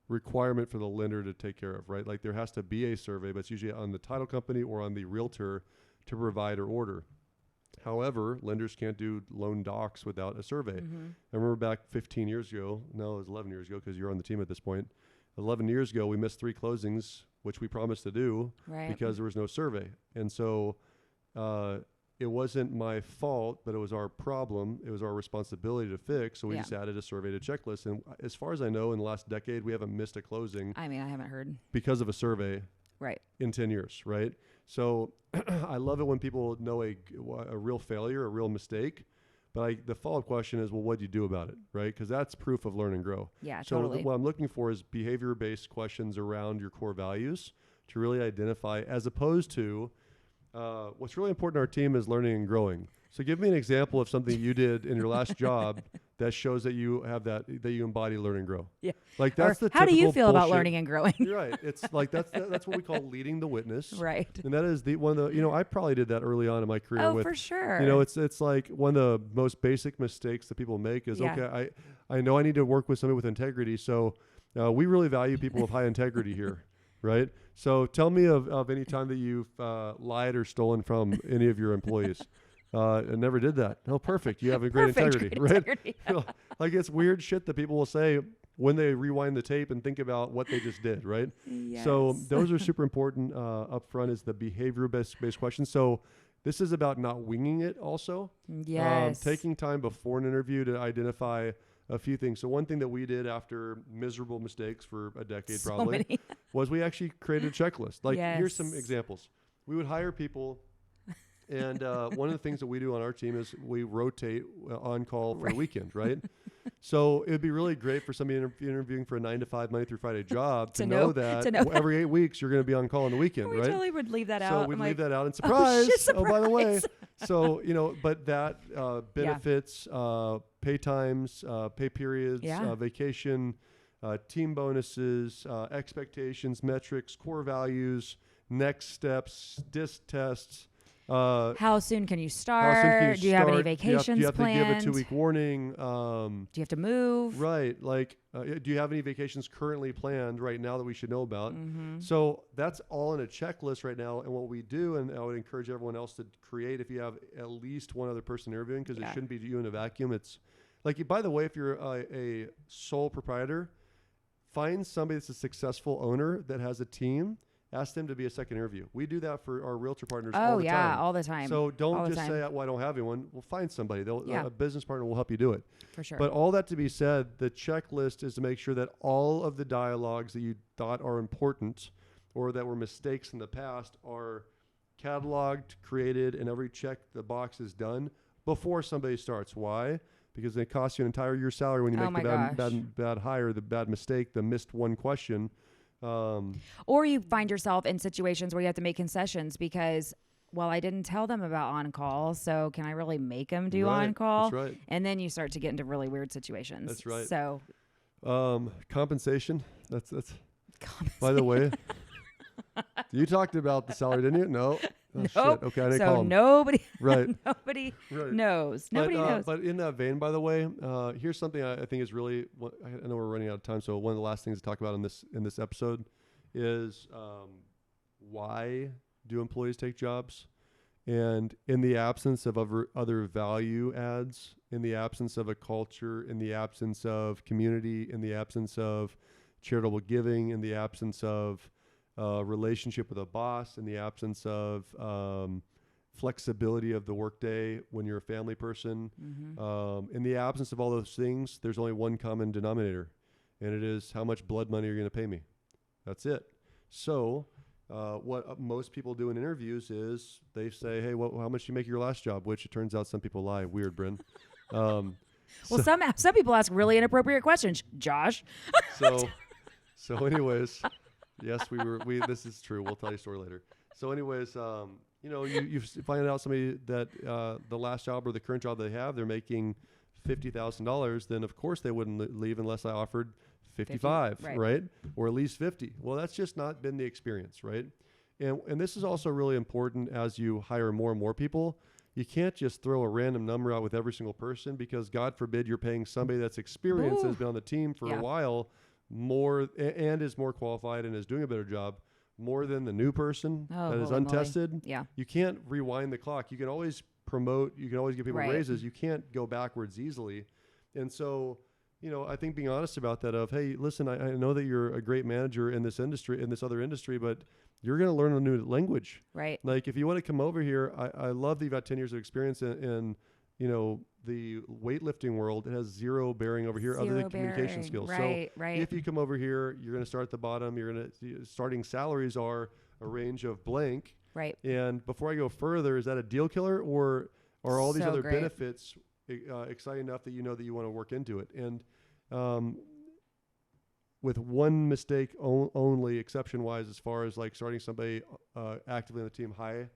requirement for the lender to take care of, right? Like, there has to be a survey, but it's usually on the title company or on the realtor to provide or order. However, lenders can't do loan docs without a survey. Mm-hmm. I remember back 15 years ago, no, it was 11 years ago because you're on the team at this point. 11 years ago, we missed 3 closings, which we promised to do because there was no survey. And so it wasn't my fault, but it was our problem. It was our responsibility to fix. So we just added a survey to checklist. And as far as I know, in the last decade, we haven't missed a closing. I mean, I haven't heard. Because of a survey. Right. In 10 years, right? So I love it when people know a real failure, a real mistake. But the follow-up question is, well, what do you do about it, right? Because that's proof of learn and grow. Yeah, so totally. What I'm looking for is behavior-based questions around your core values to really identify, as opposed to what's really important to our team is learning and growing. So give me an example of something you did in your last job that shows that you have that you embody learn and grow. Yeah. Like that's how do you feel bullshit. about learning and growing? You're right. It's like that's what we call leading the witness. Right. And that is one of the I probably did that early on in my career. Oh, for sure. It's like one of the most basic mistakes that people make is okay. I know I need to work with somebody with integrity, so we really value people with high integrity here, right? So tell me of any time that you've lied or stolen from any of your employees. I never did that. Oh, perfect. You have a great integrity, right? Integrity. Like, it's weird shit that people will say when they rewind the tape and think about what they just did, right? Yes. So those are super important up front is the behavior-based questions. So this is about not winging it also. Yes. Taking time before an interview to identify a few things. So one thing that we did after miserable mistakes for a decade probably was we actually created a checklist. Like, here's some examples. We would hire people. And one of the things that we do on our team is we rotate on call for a weekend, right? So it would be really great for somebody interviewing for a 9-to-5 Monday through Friday job to know that every 8 weeks you're going to be on call on the weekend, right? We totally would leave that out. So we'd leave that out and surprise. Oh, by the way. So, but that benefits, pay times, pay periods, vacation, team bonuses, expectations, metrics, core values, next steps, DISC tests. How soon can you start? Do you have any vacations planned? Do you have to give a 2-week warning? Do you have to move? Right. Like, do you have any vacations currently planned right now that we should know about? Mm-hmm. So that's all in a checklist right now. And what we do, and I would encourage everyone else to create, if you have at least one other person interviewing, because it shouldn't be you in a vacuum. It's like, by the way, if you're a sole proprietor, find somebody that's a successful owner that has a team ask them to be a second interview. We do that for our realtor partners Oh, all the yeah, time. all the time. So All don't the just time. say, well, I don't have anyone. We'll find somebody. Yeah. A business partner will help you do it. For sure. But all that to be said, the checklist is to make sure that all of the dialogues that you thought are important or that were mistakes in the past are cataloged, created, and every check the box is done before somebody starts. Why? Because it costs you an entire year's salary when you make the bad hire, the bad mistake, the missed one question. Or you find yourself in situations where you have to make concessions because, well, I didn't tell them about on-call, so can I really make them do on-call? That's right. And then you start to get into really weird situations. That's right. So compensation. That's by the way. You talked about the salary, didn't you? No. Oh, nope. Shit. Okay, I didn't so call him. nobody, right. nobody right. knows. Nobody knows. But in that vein, by the way, here's something I think is really. I know we're running out of time, so one of the last things to talk about in this episode is why do employees take jobs? And in the absence of other value adds, in the absence of a culture, in the absence of community, in the absence of charitable giving, in the absence of relationship with a boss, in the absence of flexibility of the workday when you're a family person, in the absence of all those things, there's only one common denominator, and it is how much blood money you're going to pay me. That's it. So what most people do in interviews is they say, hey, how much do you make your last job? Which it turns out some people lie. Weird, Bryn. Well, some people ask really inappropriate questions, Josh. So anyways, yes, this is true. We'll tell you a story later. So anyways, you find out somebody that the last job or the current job they have, they're making $50,000, then of course they wouldn't leave unless I offered 55, 50, right? Or at least 50. Well, that's just not been the experience, right? And this is also really important as you hire more and more people. You can't just throw a random number out with every single person because God forbid you're paying somebody that's experienced, has been on the team for a while, more and is more qualified and is doing a better job more than the new person that is untested. Moly. Yeah. You can't rewind the clock. You can always promote. You can always give people raises. You can't go backwards easily. And so, I think being honest about that of, hey, listen, I know that you're a great manager in this industry, in this other industry, but you're going to learn a new language. Right. Like if you want to come over here, I love that you've got 10 years of experience in the weightlifting world. It has zero bearing over here other than communication skills. Right, so if you come over here, you're going to start at the bottom. Starting salaries are a range of blank. Right. And before I go further, is that a deal killer or are all these other benefits exciting enough that you know that you want to work into it? And with one mistake only, exception-wise, as far as like starting somebody actively on the team high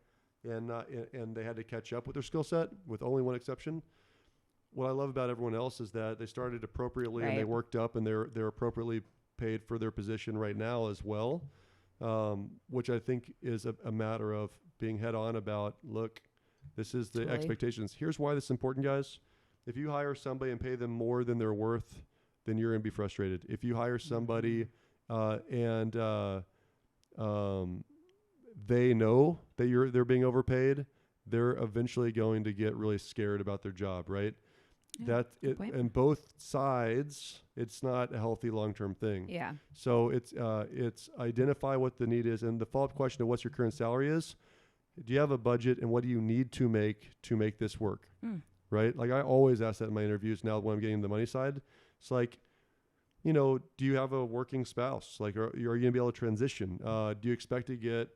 and they had to catch up with their skill set with only one exception. What I love about everyone else is that they started appropriately and they worked up and they're appropriately paid for their position right now as well, which I think is a matter of being head on about, look, this is the expectations. Here's why this is important, guys. If you hire somebody and pay them more than they're worth, then you're going to be frustrated. If you hire somebody and they know that they're being overpaid, they're eventually going to get really scared about their job, right? Yeah, and both sides, it's not a healthy long-term thing. Yeah. So it's identify what the need is, and the follow-up question to what's your current salary is. Do you have a budget, and what do you need to make this work? Right? Like I always ask that in my interviews now when I'm getting the money side. It's like, do you have a working spouse? Like, are you going to be able to transition? Do you expect to get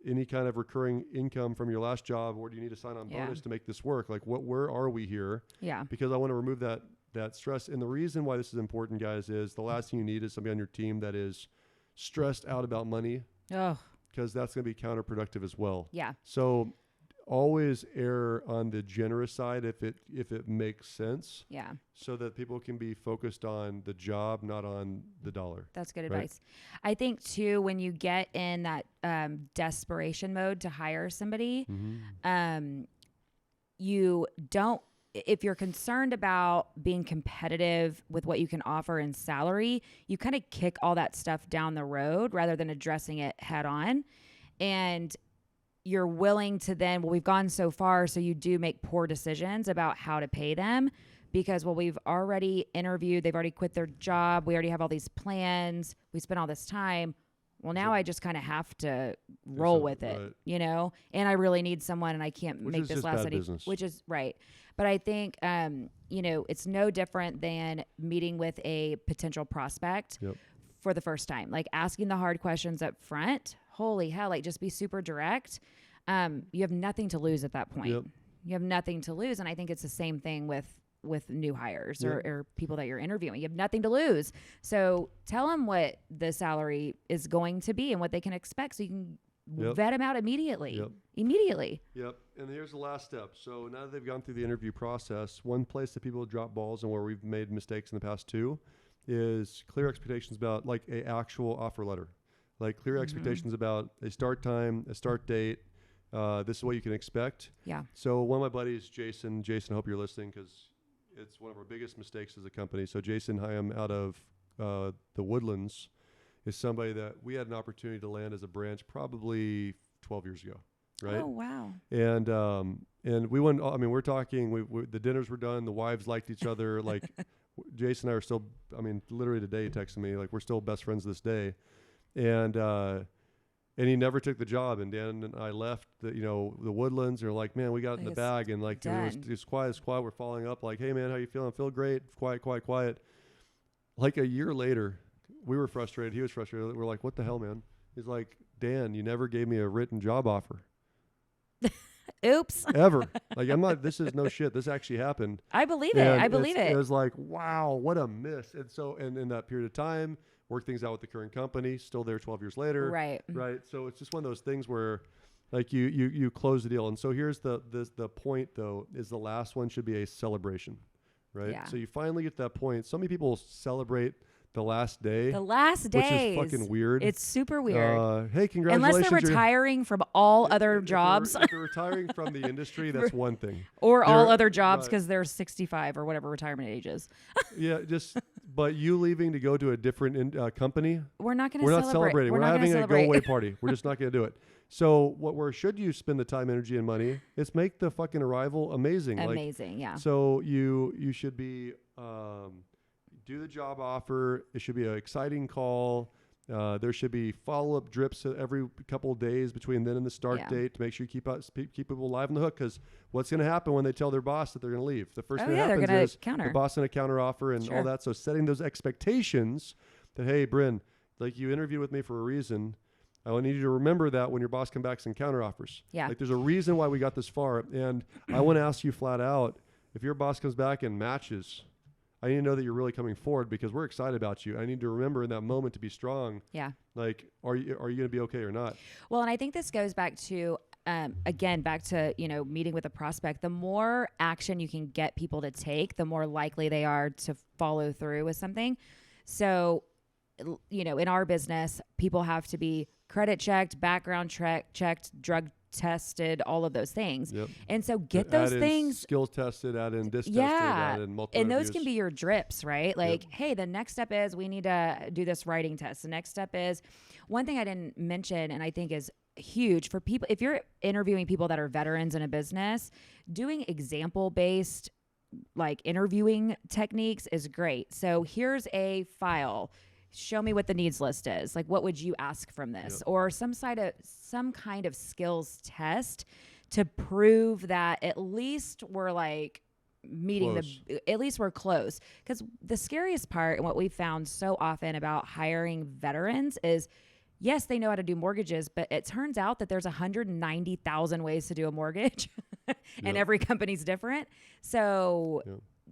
any kind of recurring income from your last job, or do you need to sign on bonus to make this work? Like, where are we here? Yeah. Because I want to remove that stress. And the reason why this is important, guys, is the last thing you need is somebody on your team that is stressed out about money. Oh. Because that's going to be counterproductive as well. Yeah. So always err on the generous side if it makes sense. Yeah. So that people can be focused on the job, not on the dollar. That's good advice. I think too, when you get in that desperation mode to hire somebody, you don't, if you're concerned about being competitive with what you can offer in salary, you kind of kick all that stuff down the road rather than addressing it head on. And you're willing to then, we've gone so far, so you do make poor decisions about how to pay them because, we've already interviewed, they've already quit their job, we already have all these plans, we spent all this time. well, now I just kind of have to roll with it, right. you know, and I really need someone and I can't Which make is this just last bad any, business. which is right. But I think, you know, it's no different than meeting with a potential prospect for the first time, like asking the hard questions up front. Holy hell, like just be super direct. You have nothing to lose at that point. You have nothing to lose. And I think it's the same thing with new hires or people that you're interviewing. You have nothing to lose. So tell them what the salary is going to be and what they can expect so you can vet them out immediately. Immediately. And here's the last step. So now that they've gone through the interview process, one place that people drop balls and where we've made mistakes in the past too is clear expectations about like a actual offer letter. Like clear expectations about a start time, a start date. This is what you can expect. So one of my buddies, Jason, I hope you're listening because it's one of our biggest mistakes as a company. So Jason Hyam out of the Woodlands is somebody that we had an opportunity to land as a branch probably 12 years ago, right? Oh, wow. And we went, I mean, we're talking, the dinners were done, the wives liked each other. Like Jason and I are still, I mean, literally today he texted me, like we're still best friends this day. And he never took the job. And Dan and I left the Woodlands. They're like, man, we got it in the bag. And like, it was quiet. We're following up like, hey man, how you feeling? Feel great. Quiet. Like a year later, we were frustrated. He was frustrated. We're like, what the hell, man? He's like, Dan, you never gave me a written job offer. Oops. Ever. Like, I'm not, this is no shit. This actually happened. I believe it. I believe it. It was like, wow, what a miss. And so, and in that period of time, work things out with the current company, still there 12 years later. Right. So it's just one of those things where like you close the deal. And so here's the point though, is the last one should be a celebration, right? Yeah. So you finally get to that point. So many people celebrate the last day. The last day. Which is fucking weird. It's super weird. Hey, congratulations. Unless they're retiring from all other jobs. If they're retiring from the industry, that's one thing. Or all other jobs because they're 65 or whatever retirement age is. But you leaving to go to a different company, we're not going to celebrate. Not celebrating. We're not having a go-away party. We're just not going to do it. So where should you spend the time, energy, and money? It's make the fucking arrival amazing. Amazing, yeah. So you should be do the job offer. It should be an exciting call. There should be follow-up drips every couple of days between then and the start date to make sure you keep people live on the hook. Because what's going to happen when they tell their boss that they're going to leave? The first thing that happens is the boss going to counter offer and all that. So setting those expectations that, hey, Bryn, like you interviewed with me for a reason. I need you to remember that when your boss comes back and counter offers. Yeah. Like there's a reason why we got this far. And I want to ask you flat out, if your boss comes back and matches, I need to know that you're really coming forward because we're excited about you. I need to remember in that moment to be strong. Yeah. Like, are you going to be okay or not? Well, and I think this goes back to, back to, meeting with a prospect. The more action you can get people to take, the more likely they are to follow through with something. So, in our business, people have to be credit checked, background checked, drug tested, all of those things. Yep. And so get those things. Skills tested, add in disc tested, add in multiple and interviews. Those can be your drips, right? Like, hey, the next step is we need to do this writing test. The next step is one thing I didn't mention and I think is huge for people. If you're interviewing people that are veterans in a business, doing example-based like interviewing techniques is great. So here's a file. Show me what the needs list is. Like, what would you ask from this? Yep. Or some kind of skills test to prove that at least we're like meeting at least we're close. Because the scariest part and what we found so often about hiring veterans is, yes, they know how to do mortgages, but it turns out that there's 190,000 ways to do a mortgage and every company's different. So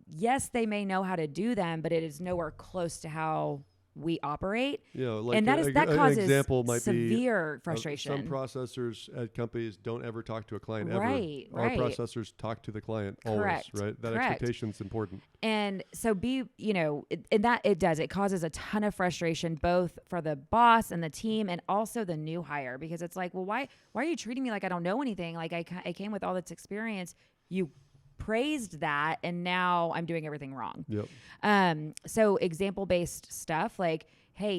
yes, they may know how to do them, but it is nowhere close to how we operate. And that causes example might severe frustration. Some processors at companies don't ever talk to a client ever. Our processors talk to the client always, right? That expectation is important. And so it causes a ton of frustration, both for the boss and the team and also the new hire, because it's like, well, why are you treating me like I don't know anything? Like I came with all this experience. You praised that and now I'm doing everything wrong. So example-based stuff like, hey,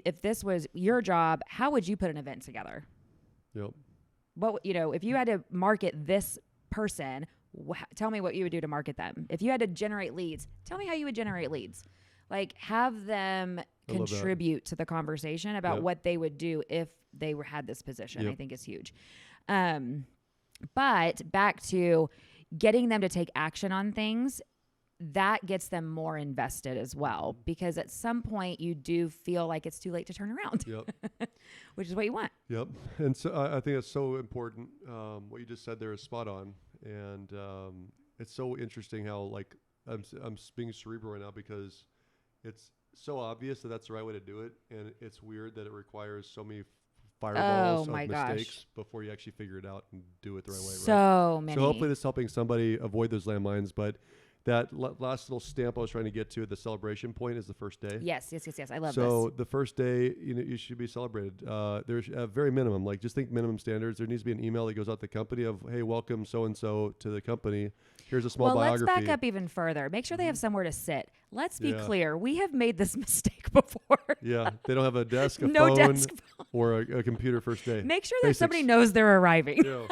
if this was your job, how would you put an event together? What if you had to market this person, tell me what you would do to market them. If you had to generate leads, tell me how you would generate leads. Like have them I love that. contribute to the conversation about Yep. what they would do if they had this position. Yep. I think is huge. But back to getting them to take action on things, that gets them more invested as well, because at some point you do feel like it's too late to turn around, Yep. which is what you want. Yep. And so I think it's so important. What you just said there is spot on. And it's so interesting how, like, I'm being cerebral right now because it's so obvious that that's the right way to do it. And it's weird that it requires so many fireballs of mistakes before you actually figure it out and do it the right way. So many. So hopefully this is helping somebody avoid those landmines. But that last little stamp I was trying to get to at the celebration point is the first day. Yes. I love this. So the first day, you should be celebrated. There's a very minimum, like just think minimum standards. There needs to be an email that goes out to the company of, hey, welcome so-and-so to the company. Here's a small biography. Let's back up even further. Make sure they have somewhere to sit. Let's be clear. We have made this mistake before. Yeah. They don't have a desk, a no phone, desk or a computer first day. Make sure that somebody knows they're arriving. Yeah.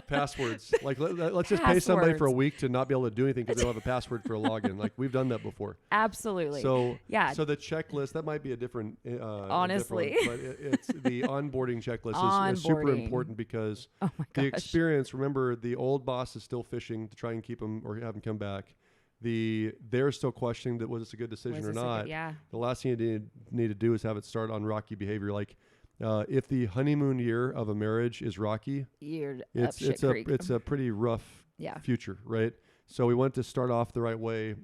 Passwords. Like let's just pay somebody for a week to not be able to do anything because they don't have a password for a login. Like we've done that before. Absolutely. So yeah. So the checklist, that might be a different. Honestly, but it's the onboarding checklist is super important because the experience. Remember, the old boss is still fishing to try and keep him or have him come back. They're still questioning that was this a good decision or not. The last thing you need to do is have it start on rocky behavior. Like if the honeymoon year of a marriage is rocky, it's a pretty rough future, right? So we want to start off the right way.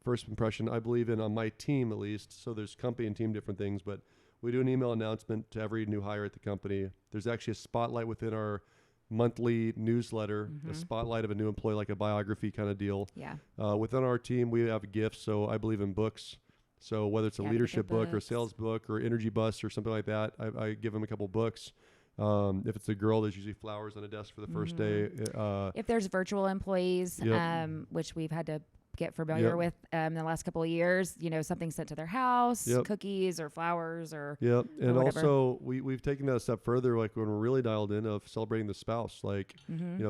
First impression, I believe in on my team at least. So there's company and team different things, but we do an email announcement to every new hire at the company. There's actually a spotlight within our monthly newsletter, a spotlight of a new employee, like a biography kind of deal. Yeah. Within our team, we have gifts. So I believe in books. So whether it's a leadership book or a sales book or energy bus or something like that, I give them a couple books. If it's a girl, there's usually flowers on a desk for the first day. If there's virtual employees, which we've had to get familiar with in the last couple of years, something sent to their house, cookies or flowers or and whatever. Also we've taken that a step further, like when we're really dialed in of celebrating the spouse, like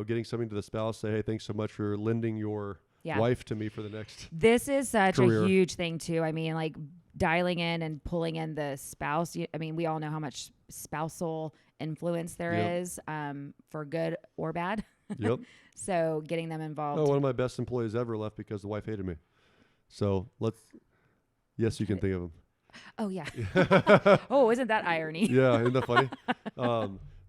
getting something to the spouse, say, hey, thanks so much for lending your wife to me for the next This is such career. A huge thing too. I mean, like dialing in and pulling in the spouse. I mean, we all know how much spousal influence there is, for good or bad. Yep. So getting them involved. One of my best employees ever left because the wife hated me. So yes, you can think of him. Oh yeah. Oh, isn't that irony? Yeah. Isn't that funny?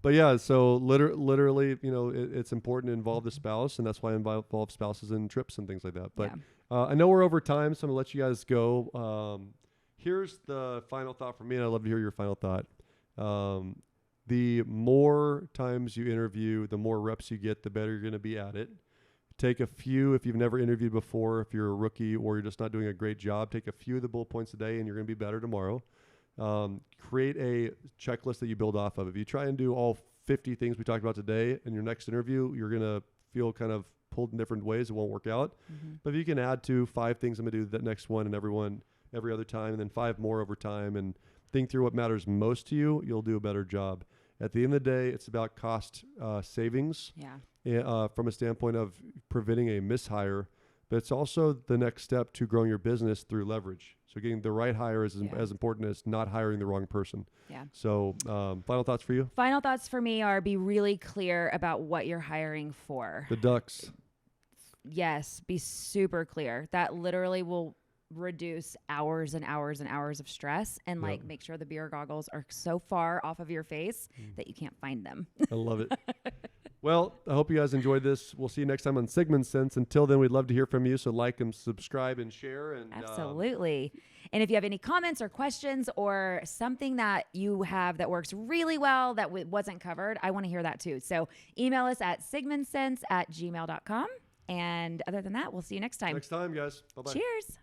But yeah, so literally, it's important to involve the spouse, and that's why I involve spouses in trips and things like that. But I know we're over time, so I'm gonna let you guys go. Here's the final thought for me, and I'd love to hear your final thought. The more times you interview, the more reps you get, the better you're going to be at it. Take a few, if you've never interviewed before, if you're a rookie or you're just not doing a great job, take a few of the bullet points a day and you're going to be better tomorrow. Create a checklist that you build off of. If you try and do all 50 things we talked about today in your next interview, you're going to feel kind of pulled in different ways. It won't work out. But if you can add to 5 things, I'm going to do that next one and every other time, and then 5 more over time, and think through what matters most to you, you'll do a better job. At the end of the day, it's about cost savings from a standpoint of preventing a mishire, but it's also the next step to growing your business through leverage. So getting the right hire is as important as not hiring the wrong person. Yeah. So final thoughts for you? Final thoughts for me are be really clear about what you're hiring for. The ducks. Yes, be super clear. That literally will reduce hours and hours and hours of stress, and make sure the beer goggles are so far off of your face that you can't find them. I love it. Well, I hope you guys enjoyed this. We'll see you next time on Sigman Sense. Until then, we'd love to hear from you. So like and subscribe and share. And absolutely. And if you have any comments or questions or something that you have that works really well that wasn't covered, I want to hear that too. So email us at sigmansense@gmail.com. And other than that, we'll see you next time. Next time, guys. Bye-bye. Cheers.